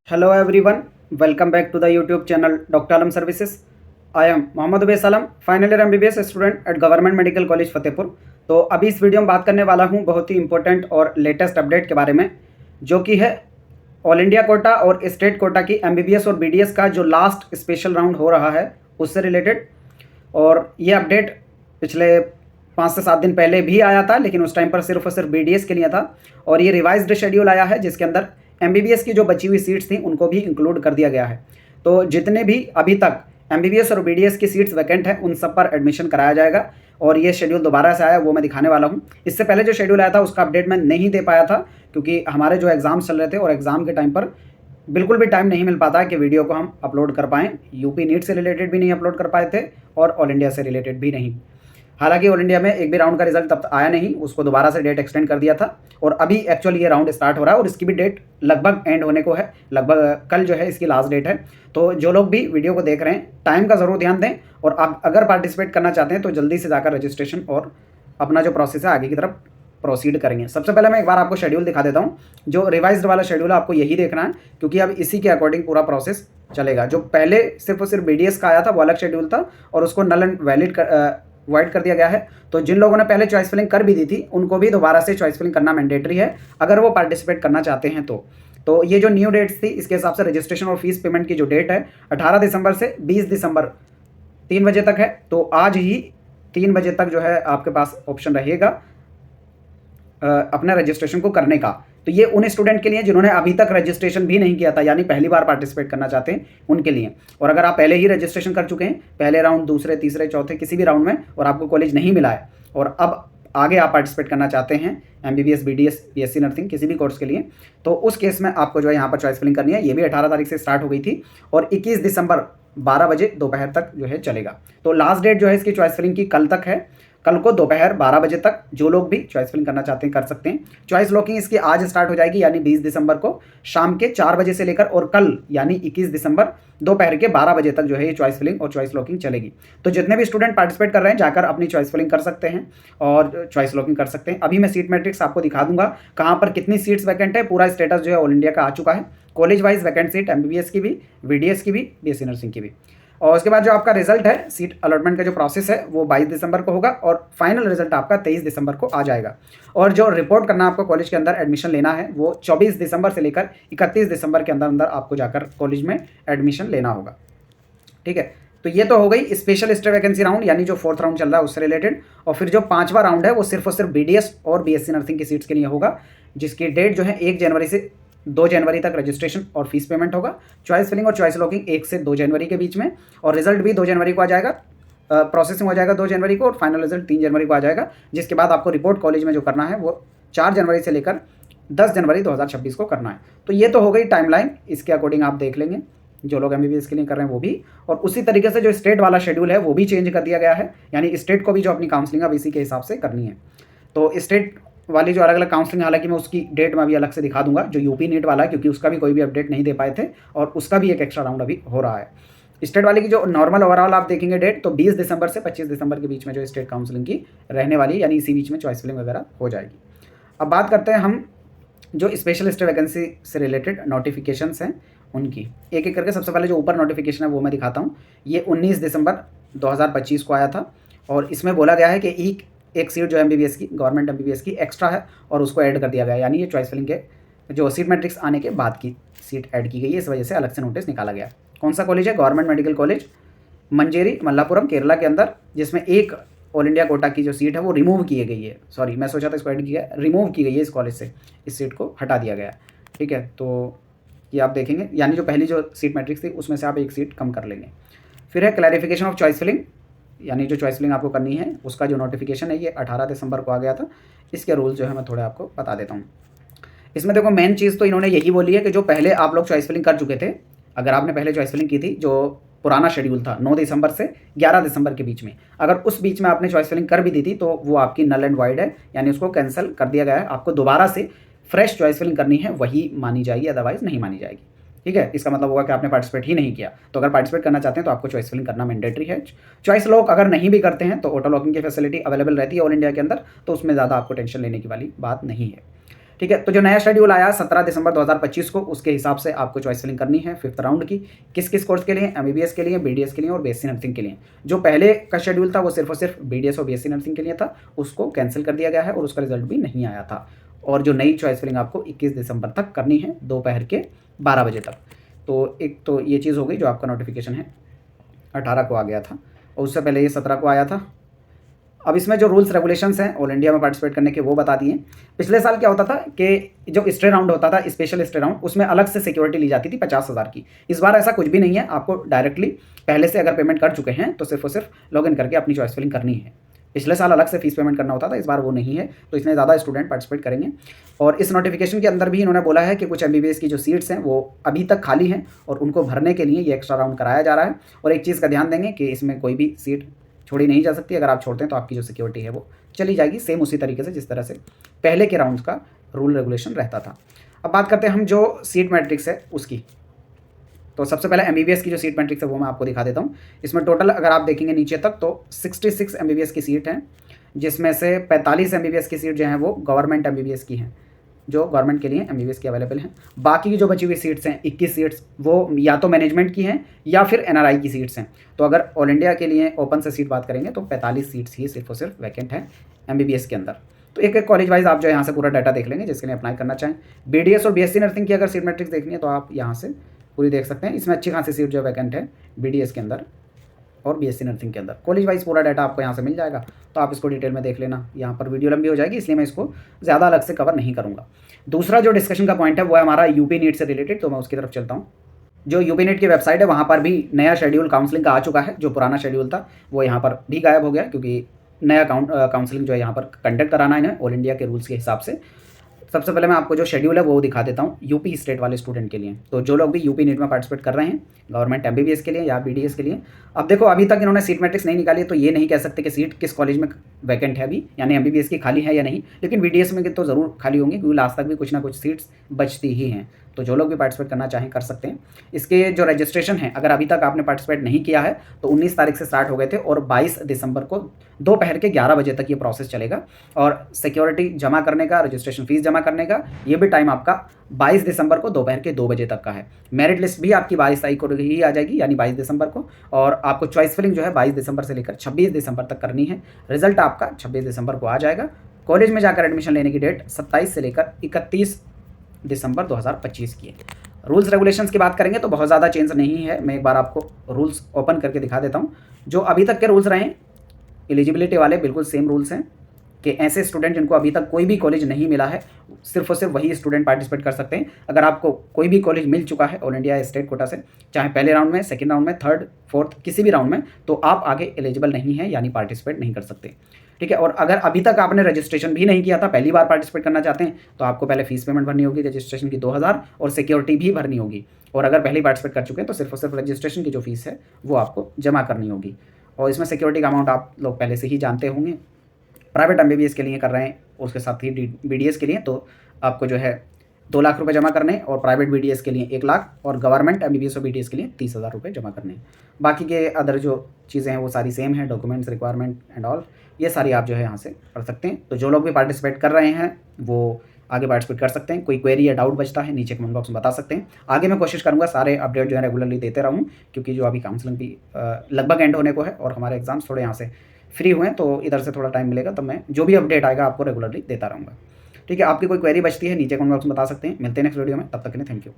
Hello everyone, welcome back to the YouTube channel Dr. Alam Services. I am Mohammad Ubais Alam, final year MBBS student at government medical college Fatehpur. तो अभी इस video में बात करने वाला हूं बहुत ही इंपॉर्टेंट और लेटेस्ट अपडेट के बारे में, जो कि है ऑल इंडिया कोटा और स्टेट कोटा की MBBS और BDS का जो लास्ट स्पेशल राउंड हो रहा है उससे रिलेटेड। और ये अपडेट पिछले 5 से 7 दिन पहले भी आया था, लेकिन उस टाइम पर सिर्फ और सिर्फ BDS के लिए था। और ये रिवाइज्ड शेड्यूल आया है जिसके अंदर MBBS की जो बची हुई सीट्स थी उनको भी इंक्लूड कर दिया गया है। तो जितने भी अभी तक MBBS और BDS की सीट्स वैकेंट हैं उन सब पर एडमिशन कराया जाएगा। और ये शेड्यूल दोबारा से आया, वो मैं दिखाने वाला हूँ। इससे पहले जो शेड्यूल आया था उसका अपडेट मैं नहीं दे पाया था, क्योंकि हमारे जो एग्ज़ाम्स चल रहे थे और एग्ज़ाम के टाइम पर बिल्कुल भी टाइम नहीं मिल पाता कि वीडियो को हम अपलोड कर पाएँ। यूपी नीट से रिलेटेड भी नहीं अपलोड कर पाए थे और ऑल इंडिया से रिलेटेड भी नहीं। हालांकि ऑल इंडिया में एक भी राउंड का रिजल्ट तब आया नहीं, उसको दोबारा से डेट एक्सटेंड कर दिया था। और अभी एक्चुअली ये राउंड स्टार्ट हो रहा है और इसकी भी डेट लगभग एंड होने को है, लगभग कल जो है इसकी लास्ट डेट है। तो जो लोग भी वीडियो को देख रहे हैं टाइम का ज़रूर ध्यान दें, और आप अगर पार्टिसिपेट करना चाहते हैं तो जल्दी से जाकर रजिस्ट्रेशन और अपना जो प्रोसेस है आगे की तरफ प्रोसीड करेंगे। सबसे पहले मैं एक बार आपको शेड्यूल दिखा देता हूँ। जो रिवाइज्ड वाला शेड्यूल है आपको यही देखना है, क्योंकि अब इसी के अकॉर्डिंग पूरा प्रोसेस चलेगा। जो पहले सिर्फ और सिर्फ BDS का आया था वो अलग शेड्यूल था और उसको नल एंड वैलिड वाइड कर दिया गया है। तो जिन लोगों ने पहले चॉइस फिलिंग कर भी दी थी उनको भी दोबारा से चॉइस फिलिंग करना मैंडेटरी है अगर वो पार्टिसिपेट करना चाहते हैं। तो ये जो न्यू डेट्स थी इसके हिसाब से रजिस्ट्रेशन और फीस पेमेंट की जो डेट है 18 दिसंबर से 20 दिसंबर 3 बजे तक है। तो आज ही 3 बजे तक जो है आपके पास ऑप्शन रहेगा अपने रजिस्ट्रेशन को करने का। तो ये उन स्टूडेंट के लिए जिन्होंने अभी तक रजिस्ट्रेशन भी नहीं किया था, यानी पहली बार पार्टिसिपेट करना चाहते हैं उनके लिए। और अगर आप पहले ही रजिस्ट्रेशन कर चुके हैं, पहले राउंड, दूसरे, तीसरे, चौथे, किसी भी राउंड में, और आपको कॉलेज नहीं मिला है और अब आगे आप पार्टिसिपेट करना चाहते हैं MBBS, BDS, BSc नर्सिंग किसी भी कोर्स के लिए, तो उस केस में आपको जो है यहाँ पर चॉइस फिलिंग करनी है। ये भी 18 तारीख से स्टार्ट हो गई थी और 21 दिसंबर 12 बजे दोपहर तक जो है चलेगा। तो लास्ट डेट जो है इसकी चॉइस फिलिंग की कल तक है। कल को दोपहर 12 बजे तक जो लोग भी चॉइस फिलिंग करना चाहते हैं कर सकते हैं। चॉइस लॉकिंग इसकी आज स्टार्ट हो जाएगी, यानी 20 दिसंबर को शाम के 4 बजे से लेकर, और कल यानी 21 दिसंबर दोपहर के 12 बजे तक जो है ये चॉइस फिलिंग और चॉइस लॉकिंग चलेगी। तो जितने भी स्टूडेंट पार्टिसिपेट कर रहे हैं जाकर अपनी चॉइस फिलिंग कर सकते हैं और चॉइस लॉकिंग कर सकते हैं। अभी मैं सीट मैट्रिक्स आपको दिखा दूंगा कहाँ पर कितनी सीट्स वैकेंट है। पूरा स्टेटस जो है ऑल इंडिया का आ चुका है, college wise vacant seat MBBS की भी, BDS की भी, BSc नर्सिंग की भी। और उसके बाद जो आपका रिजल्ट है, सीट अलॉटमेंट का जो प्रोसेस है वो 22 दिसंबर को होगा और फाइनल रिजल्ट आपका 23 दिसंबर को आ जाएगा। और जो रिपोर्ट करना आपको कॉलेज के अंदर एडमिशन लेना है वो 24 दिसंबर से लेकर 31 दिसंबर के अंदर अंदर आपको जाकर कॉलेज में एडमिशन लेना होगा। ठीक है, तो ये तो हो गई स्पेशल स्टेट वैकेंसी राउंड, यानी जो 4th राउंड चल रहा है उससे रिलेटेड। और फिर जो 5वां राउंड है वो सिर्फ और सिर्फ BDS और BSc नर्सिंग की सीट्स के लिए होगा, जिसकी डेट जो है 1 जनवरी से 2 जनवरी तक रजिस्ट्रेशन और फीस पेमेंट होगा। चॉइस फिलिंग और चॉइस लॉकिंग 1 से 2 जनवरी के बीच में, और रिजल्ट भी 2 जनवरी को आ जाएगा। प्रोसेसिंग हो जाएगा 2 जनवरी को और फाइनल रिजल्ट 3 जनवरी को आ जाएगा, जिसके बाद आपको रिपोर्ट कॉलेज में जो करना है वो 4 जनवरी से लेकर 10 जनवरी 2026 को करना है। तो ये तो हो गई टाइमलाइन, इसके अकॉर्डिंग आप देख लेंगे जो लोग MBBS के लिए कर रहे हैं वो भी। और उसी तरीके से जो स्टेट वाला शेड्यूल है वो भी चेंज कर दिया गया है, यानी स्टेट को भी जो अपनी काउंसलिंग अब इसी के हिसाब से करनी है। तो स्टेट वाली जो अलग अलग काउंसलिंग, हालांकि मैं उसकी डेट में अभी अलग से दिखा दूंगा, जो यूपी नीट वाला है, क्योंकि उसका भी कोई भी अपडेट नहीं दे पाए थे और उसका भी एक एक्स्ट्रा राउंड अभी हो रहा है। स्टेट वाले की जो नॉर्मल ओवरऑल आप देखेंगे डेट, तो 20 दिसंबर से 25 दिसंबर के बीच में जो स्टेट काउंसलिंग की रहने वाली है, यानी इसी बीच में चॉइस फिलिंग वगैरह हो जाएगी। अब बात करते हैं हम जो स्पेशल स्टेट वैकेंसी से रिलेटेड नोटिफिकेशंस हैं उनकी, एक एक करके। सबसे पहले जो ऊपर नोटिफिकेशन है वो मैं दिखाता हूँ। ये 19 दिसंबर 2025 को आया था और इसमें बोला गया है कि एक सीट जो MBBS की, गवर्नमेंट MBBS की एक्स्ट्रा है और उसको ऐड कर दिया गया है, यानी ये चॉइस फिलिंग के जो सीट मैट्रिक्स आने के बाद की सीट ऐड की गई है, इस वजह से अलग से नोटिस निकाला गया। कौन सा कॉलेज है? Government medical college Manjeri, Malappuram, Kerala के अंदर, जिसमें एक ऑल इंडिया कोटा की जो सीट है वो रिमूव की गई है। सॉरी, मैं सोचा था इसको ऐड किया, रिमूव की गई है इस कॉलेज से, इस सीट को हटा दिया गया। ठीक है, तो ये आप देखेंगे, यानी जो पहली जो सीट मैट्रिक्स थी उसमें से आप एक सीट कम कर लेंगे। फिर है क्लैरिफिकेशन ऑफ चॉइस फिलिंग, यानी जो चॉइस फिलिंग आपको करनी है उसका जो नोटिफिकेशन है ये 18 दिसंबर को आ गया था। इसके रूल्स जो है मैं थोड़े आपको बता देता हूँ। इसमें देखो मेन चीज़ तो इन्होंने यही बोली है कि जो पहले आप लोग चॉइस फिलिंग कर चुके थे, अगर आपने पहले चॉइस फिलिंग की थी, जो पुराना शेड्यूल था 9 दिसंबर से 11 दिसंबर के बीच में, अगर उस बीच में आपने चॉइस फिलिंग कर भी दी थी तो वो आपकी नल एंड वाइड है, यानी उसको कैंसिल कर दिया गया है। आपको दोबारा से फ्रेश चॉइस फिलिंग करनी है, वही मानी जाएगी, अदरवाइज नहीं मानी जाएगी। ठीक है, इसका मतलब होगा कि आपने पार्टिसिपेट ही नहीं किया। तो अगर पार्टिसिपेट करना चाहते हैं तो आपको चॉइस फिलिंग करना मैंडेटरी है। चॉइस लॉक अगर नहीं भी करते हैं तो ऑटो लॉकिंग की फैसिलिटी अवेलेबल रहती है ऑल इंडिया के अंदर, तो उसमें ज़्यादा आपको टेंशन लेने की वाली बात नहीं है। ठीक है। तो जो नया शेड्यूल आया 17 दिसंबर 2025 को, उसके हिसाब से आपको चॉइस फिलिंग करनी है 5th राउंड की। किस किस कोर्स के लिए? एमबीबीएस के लिए, बीडीएस के लिए और बीएससी नर्सिंग के लिए। जो पहले का शेड्यूल था वो सिर्फ और सिर्फ बीडीएस और बीएससी नर्सिंग के लिए था, उसको कैंसिल कर दिया गया है और उसका रिजल्ट भी नहीं आया था। और जो नई चॉइस फिलिंग आपको 21 दिसंबर तक करनी है, दोपहर के 12 बजे तक। तो एक तो ये चीज़ हो गई, जो आपका नोटिफिकेशन है 18 को आ गया था और उससे पहले ये 17 को आया था। अब इसमें जो रूल्स रेगुलेशंस हैं ऑल इंडिया में पार्टिसिपेट करने के, वो बता दिए। पिछले साल क्या होता था कि जो स्टे राउंड होता था, स्पेशल स्टे राउंड, उसमें अलग से सिक्योरिटी ली जाती थी 50,000 की। इस बार ऐसा कुछ भी नहीं है। आपको डायरेक्टली पहले से अगर पेमेंट कर चुके हैं तो सिर्फ और सिर्फ लॉग इन करके अपनी चॉइस फिलिंग करनी है। पिछले साल अलग से फीस पेमेंट करना होता था, इस बार वो नहीं है, तो इसमें ज़्यादा स्टूडेंट पार्टिसिपेट करेंगे। और इस नोटिफिकेशन के अंदर भी इन्होंने बोला है कि कुछ एमबीबीएस की जो सीट्स हैं वो अभी तक खाली हैं और उनको भरने के लिए ये एक्स्ट्रा राउंड कराया जा रहा है। और एक चीज़ का ध्यान देंगे कि इसमें कोई भी सीट छोड़ी नहीं जा सकती। अगर आप छोड़ते हैं तो आपकी जो सिक्योरिटी है वो चली जाएगी, सेम उसी तरीके से जिस तरह से पहले के राउंड्स का रूल रेगुलेशन रहता था। अब बात करते हैं हम जो सीट मैट्रिक्स है उसकी। तो सबसे पहले एमबीबीएस की जो सीट मैट्रिक्स है वो मैं आपको दिखा देता हूँ। इसमें टोटल अगर आप देखेंगे नीचे तक तो 66 एमबीबीएस की सीट हैं, जिसमें से 45 एमबीबीएस की सीट जो हैं वो गवर्नमेंट एमबीबीएस की हैं, जो गवर्नमेंट के लिए एमबीबीएस की अवेलेबल हैं। बाकी की जो बची हुई सीट्स हैं 21 सीट्स, वो या तो मैनेजमेंट की हैं या फिर एनआरआई की सीट्स हैं। तो अगर ऑल इंडिया के लिए ओपन से सीट बात करेंगे तो 45 सीट्स ही सिर्फ और सिर्फ वैकेंट हैं एमबीबीएस के अंदर। तो एक एक कॉलेज वाइज आप जो यहाँ से पूरा डाटा देख लेंगे जिसके लिए अप्लाई करना चाहें। बीडीएस और बीएससी नर्सिंग की अगर सीट मैट्रिक्स देखनी है तो आप यहाँ से पूरी देख सकते हैं। इसमें अच्छी खासी सीट जो वैकेंट है बीडीएस के अंदर और बीएससी नर्सिंग के अंदर। कॉलेज वाइज पूरा डाटा आपको यहाँ से मिल जाएगा, तो आप इसको डिटेल में देख लेना। यहाँ पर वीडियो लंबी हो जाएगी, इसलिए मैं इसको ज़्यादा अलग से कवर नहीं करूँगा। दूसरा जो डिस्कशन का पॉइंट है वो है हमारा यूपी नीट से रिलेटेड, तो मैं उसकी तरफ चलता हूँ। जो यूपी नीट की वेबसाइट है वहाँ पर भी नया शेड्यूल काउंसलिंग का आ चुका है। जो पुराना शेड्यूल था वो यहाँ पर भी गायब हो गया, क्योंकि नया काउंसलिंग जो है यहाँ पर कंडक्ट कराना है ऑल इंडिया के रूल्स के हिसाब से। सबसे पहले मैं आपको जो शेड्यूल है वो दिखा देता हूँ यूपी स्टेट वाले स्टूडेंट के लिए। तो जो लोग भी यूपी नीट में पार्टिसिपेट कर रहे हैं गवर्नमेंट एमबीबीएस के लिए या बीडीएस के लिए, अब देखो अभी तक इन्होंने सीट मैट्रिक्स नहीं निकाली, तो ये नहीं कह सकते कि सीट किस कॉलेज में वैकेंट है अभी, यानी एमबीबीएस की खाली है या नहीं। लेकिन बीडीएस में तो ज़रूर खाली होंगी, क्योंकि लास्ट तक भी कुछ ना कुछ सीट्स बचती ही हैं। तो जो लोग भी पार्टिसिपेट करना चाहें कर सकते हैं। इसके जो रजिस्ट्रेशन है, अगर अभी तक आपने पार्टिसिपेट नहीं किया है तो 19 तारीख से स्टार्ट हो गए थे और 22 दिसंबर को दोपहर के 11 बजे तक ये प्रोसेस चलेगा। और सिक्योरिटी जमा करने का, रजिस्ट्रेशन फीस जमा करने का ये भी टाइम आपका 22 दिसंबर को दोपहर के 2 बजे तक का है। मेरिट लिस्ट भी आपकी 22 तारीख को ही आ जाएगी, यानी 22 दिसंबर को। और आपको चॉइस फिलिंग जो है 22 दिसंबर से लेकर 26 दिसंबर तक करनी है। रिजल्ट आपका 26 दिसंबर को आ जाएगा। कॉलेज में जाकर एडमिशन लेने की डेट 27 से लेकर 31 दिसंबर 2025 की है। रूल्स रेगुलेशंस की बात करेंगे तो बहुत ज़्यादा चेंज नहीं है। मैं एक बार आपको रूल्स ओपन करके दिखा देता हूँ। जो अभी तक के रूल्स रहे एलिजिबिलिटी वाले बिल्कुल सेम रूल्स हैं, कि ऐसे स्टूडेंट जिनको अभी तक कोई भी कॉलेज नहीं मिला है सिर्फ और सिर्फ वही स्टूडेंट पार्टिसिपेट कर सकते हैं। अगर आपको कोई भी कॉलेज मिल चुका है ऑल इंडिया स्टेट कोटा से, चाहे पहले राउंड में, सेकंड राउंड में, थर्ड, फोर्थ, किसी भी राउंड में, तो आप आगे एलिजिबल नहीं हैं, यानी पार्टिसिपेट नहीं कर सकते। ठीक है। और अगर अभी तक आपने रजिस्ट्रेशन भी नहीं किया था, पहली बार पार्टिसिपेट करना चाहते हैं, तो आपको पहले फीस पेमेंट भरनी होगी रजिस्ट्रेशन की 2000 और सिक्योरिटी भी भरनी होगी। और अगर पहले पार्टिसिपेट कर चुके हैं तो सिर्फ और सिर्फ रजिस्ट्रेशन की जो फीस है वो आपको जमा करनी होगी। और इसमें सिक्योरिटी का अमाउंट आप लोग पहले से ही जानते होंगे। प्राइवेट एमबीबीएस के लिए कर रहे हैं, उसके साथ ही बीडीएस के लिए तो आपको जो है 2 लाख रुपए जमा करने, और प्राइवेट बीडीएस के लिए 1 लाख, और गवर्नमेंट एमबीबीएस और बीडीएस के लिए 30,000 रुपये जमा करने हैं। बाकी के अदर जो चीज़ें हैं वो सारी सेम है, डॉक्यूमेंट्स रिक्वायरमेंट एंड ऑल, ये सारी आप जो है यहाँ से पढ़ सकते हैं। तो जो लोग भी पार्टिसिपेट कर रहे हैं वो आगे पार्टिसिपेट कर सकते हैं। कोई क्वेरी या डाउट बचता है नीचे कमेंट बॉक्स में बता सकते हैं। आगे मैं कोशिश करूँगा सारे अपडेट जो है रेगुलरली देते रहूँ, क्योंकि जो अभी काउंसलिंग भी लगभग एंड होने को है और हमारे एग्जाम्स थोड़े यहाँ से फ्री हुए हैं, तो इधर से थोड़ा टाइम मिलेगा तो मैं जो भी अपडेट आएगा आपको रेगुलरली देता रहूँगा। ठीक है। आपकी कोई क्वेरी बचती है नीचे कमेंट बॉक्स में बता सकते हैं। मिलते हैं नेक्स्ट वीडियो में, तब तक के लिए थैंक यू।